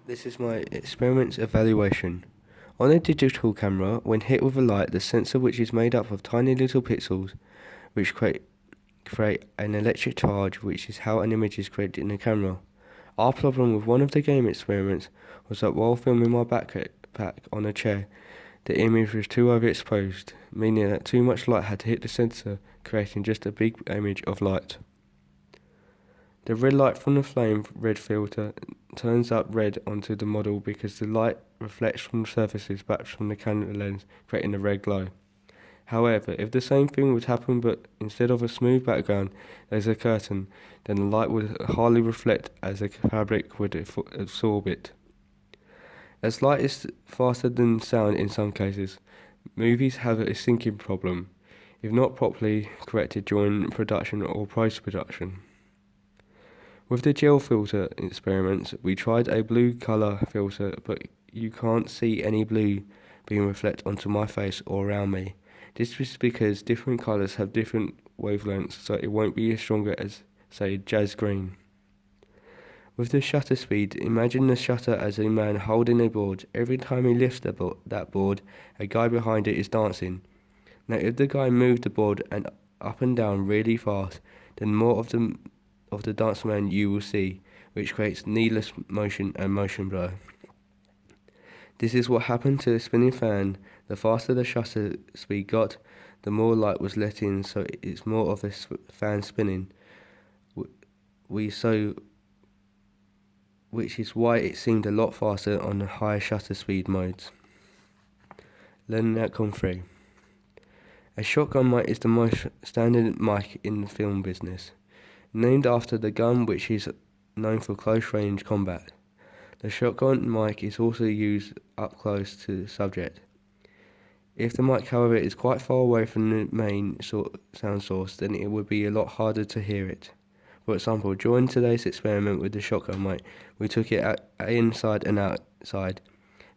This is my experiment's evaluation. On a digital camera, when hit with a light, the sensor, which is made up of tiny little pixels, which create an electric charge, which is how an image is created in the camera. Our problem with one of the game experiments was that while filming my backpack on a chair, the image was too overexposed, meaning that too much light had hit the sensor, creating just a big image of light. The red light from the flame red filter turns up red onto the model because the light reflects from the surfaces back from the camera lens, creating a red glow. However, if the same thing would happen but instead of a smooth background there's a curtain, then the light would hardly reflect as the fabric would absorb it. As light is faster than sound in some cases, movies have a syncing problem, if not properly corrected during production or post-production. With the gel filter experiments, we tried a blue colour filter, but you can't see any blue being reflected onto my face or around me. This is because different colours have different wavelengths, so it won't be as strong as, say, jazz green. With the shutter speed, imagine the shutter as a man holding a board. Every time he lifts that board, a guy behind it is dancing. Now, if the guy moved the board and up and down really fast, then more of the dance man you will see, which creates needless motion and motion blur. This is what happened to the spinning fan. The faster the shutter speed got, the more light was let in, so it's more of a fan spinning. Which is why it seemed a lot faster on the higher shutter speed modes. Learning outcome 3. A shotgun mic is the most standard mic in the film business, named after the gun which is known for close-range combat. The shotgun mic is also used up close to the subject. If the mic, however, is quite far away from the main sound source, then it would be a lot harder to hear it. For example, during today's experiment with the shotgun mic, we took it inside and outside,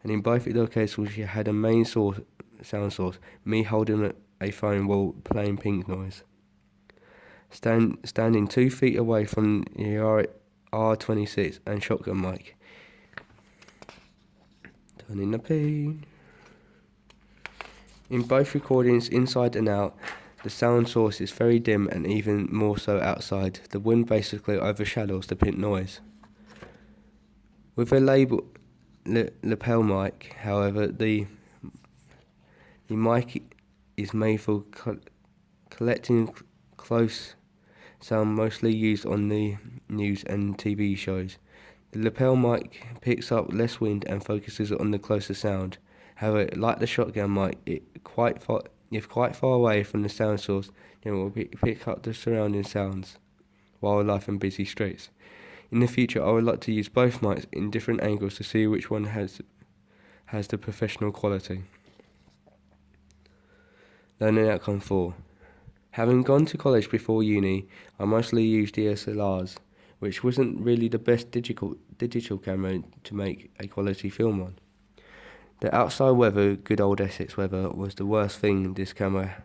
and in both locations we had a main sound source, me holding a phone while playing Pink Noise. Standing 2 feet away from the R26 and shotgun mic. Turning the page. In both recordings, inside and out, the sound source is very dim, and even more so outside. The wind basically overshadows the pink noise. With a lapel mic, however, the mic is made for collecting close sound, mostly used on the news and TV shows. The lapel mic picks up less wind and focuses on the closer sound. However, like the shotgun mic, if quite far away from the sound source, then it will pick up the surrounding sounds, wildlife and busy streets. In the future, I would like to use both mics in different angles to see which one has the professional quality. Learning outcome 4. Having gone to college before uni, I mostly used DSLRs, which wasn't really the best digital camera to make a quality film on. The outside weather, good old Essex weather, was the worst thing this camera.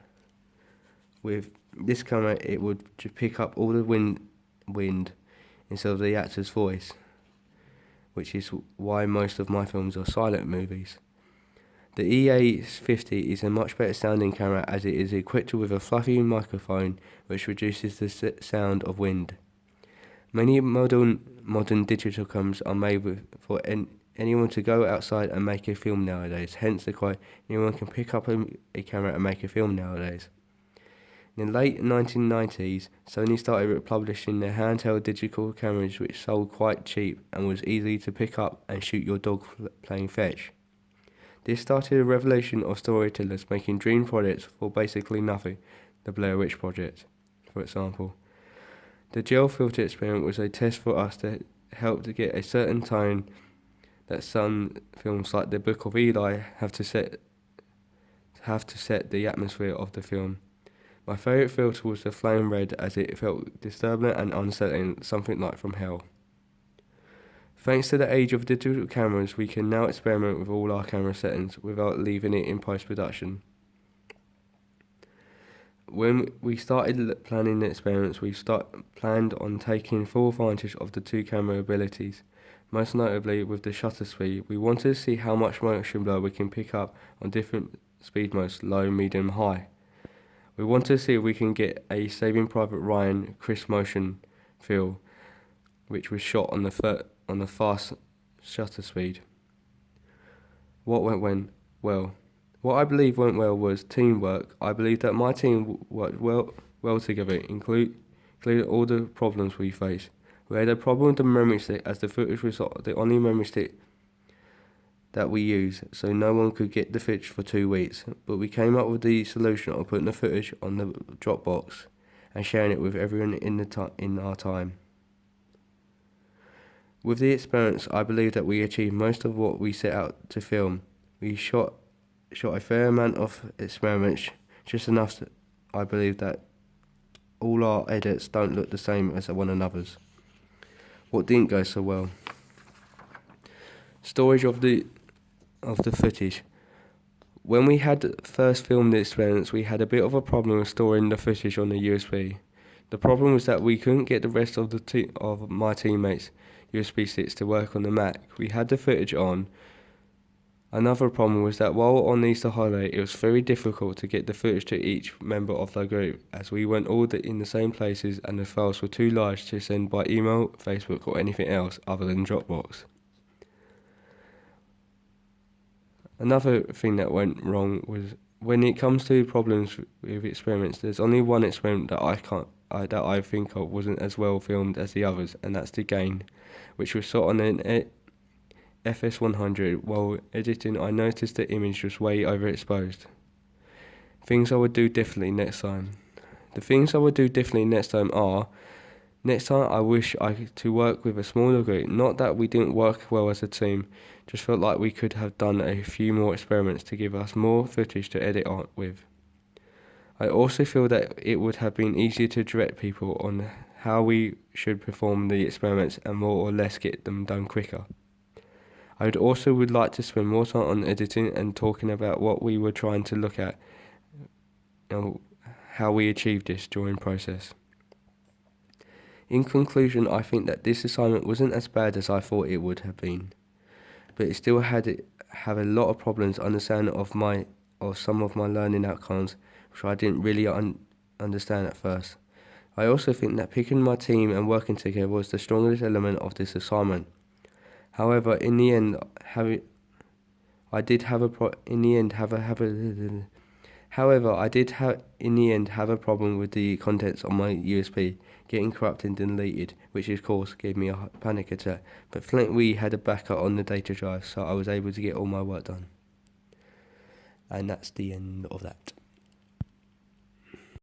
With this camera, it would pick up all the wind instead of the actor's voice, which is why most of my films are silent movies. The EA50 is a much better sounding camera as it is equipped with a fluffy microphone which reduces the sound of wind. Many modern digital cameras are made for anyone to go outside and make a film nowadays, hence the quote, anyone can pick up a camera and make a film nowadays. In the late 1990s, Sony started publishing their handheld digital cameras which sold quite cheap and was easy to pick up and shoot your dog playing fetch. This started a revolution of storytellers making dream projects for basically nothing, the Blair Witch Project, for example. The gel filter experiment was a test for us to help to get a certain tone that some films like The Book of Eli have to set the atmosphere of the film. My favourite filter was the flame red as it felt disturbing and unsettling, something like from hell. Thanks to the age of digital cameras, we can now experiment with all our camera settings without leaving it in post-production. When we started planning the experiments, we planned on taking full advantage of the two camera abilities. most notably with the shutter speed. We wanted to see how much motion blur we can pick up on different speed modes, low, medium, high. We wanted to see if we can get a Saving Private Ryan crisp motion feel, which was shot on the fast shutter speed. What went well? What I believe went well was teamwork. I believe that my team worked well together, included all the problems we faced. We had a problem with the memory stick, as the footage was the only memory stick that we used, so no one could get the footage for 2 weeks. But we came up with the solution of putting the footage on the Dropbox and sharing it with everyone in our time. With the experience, I believe that we achieved most of what we set out to film. We shot a fair amount of experiments, just enough I believe that all our edits don't look the same as one another's. What didn't go so well? Storage of the footage. When we had first filmed the experiments, we had a bit of a problem with storing the footage on the USB. The problem was that we couldn't get the rest of of my teammates' USB sticks to work on the Mac. We had the footage on. Another problem was that while on Easter holiday, it was very difficult to get the footage to each member of the group, as we weren't all in the same places and the files were too large to send by email, Facebook or anything else other than Dropbox. Another thing that went wrong was when it comes to problems with experiments, there's only one experiment that I think of wasn't as well filmed as the others, and that's the gain, which was shot on an FS100. While editing, I noticed the image was way overexposed. Things I would do differently next time. The things I would do differently next time are: next time I wish to work with a smaller group. Not that we didn't work well as a team, just felt like we could have done a few more experiments to give us more footage to edit on with. I also feel that it would have been easier to direct people on how we should perform the experiments and more or less get them done quicker. I would like to spend more time on editing and talking about what we were trying to look at and how we achieved this during process. In conclusion, I think that this assignment wasn't as bad as I thought it would have been, but it still have a lot of problems understanding of some of my learning outcomes, which I didn't really understand at first. I also think that picking my team and working together was the strongest element of this assignment. However, in the end, I did have a problem with the contents on my USB getting corrupted and deleted, which of course gave me a panic attack. But thankfully we had a backup on the data drive, so I was able to get all my work done. And that's the end of that.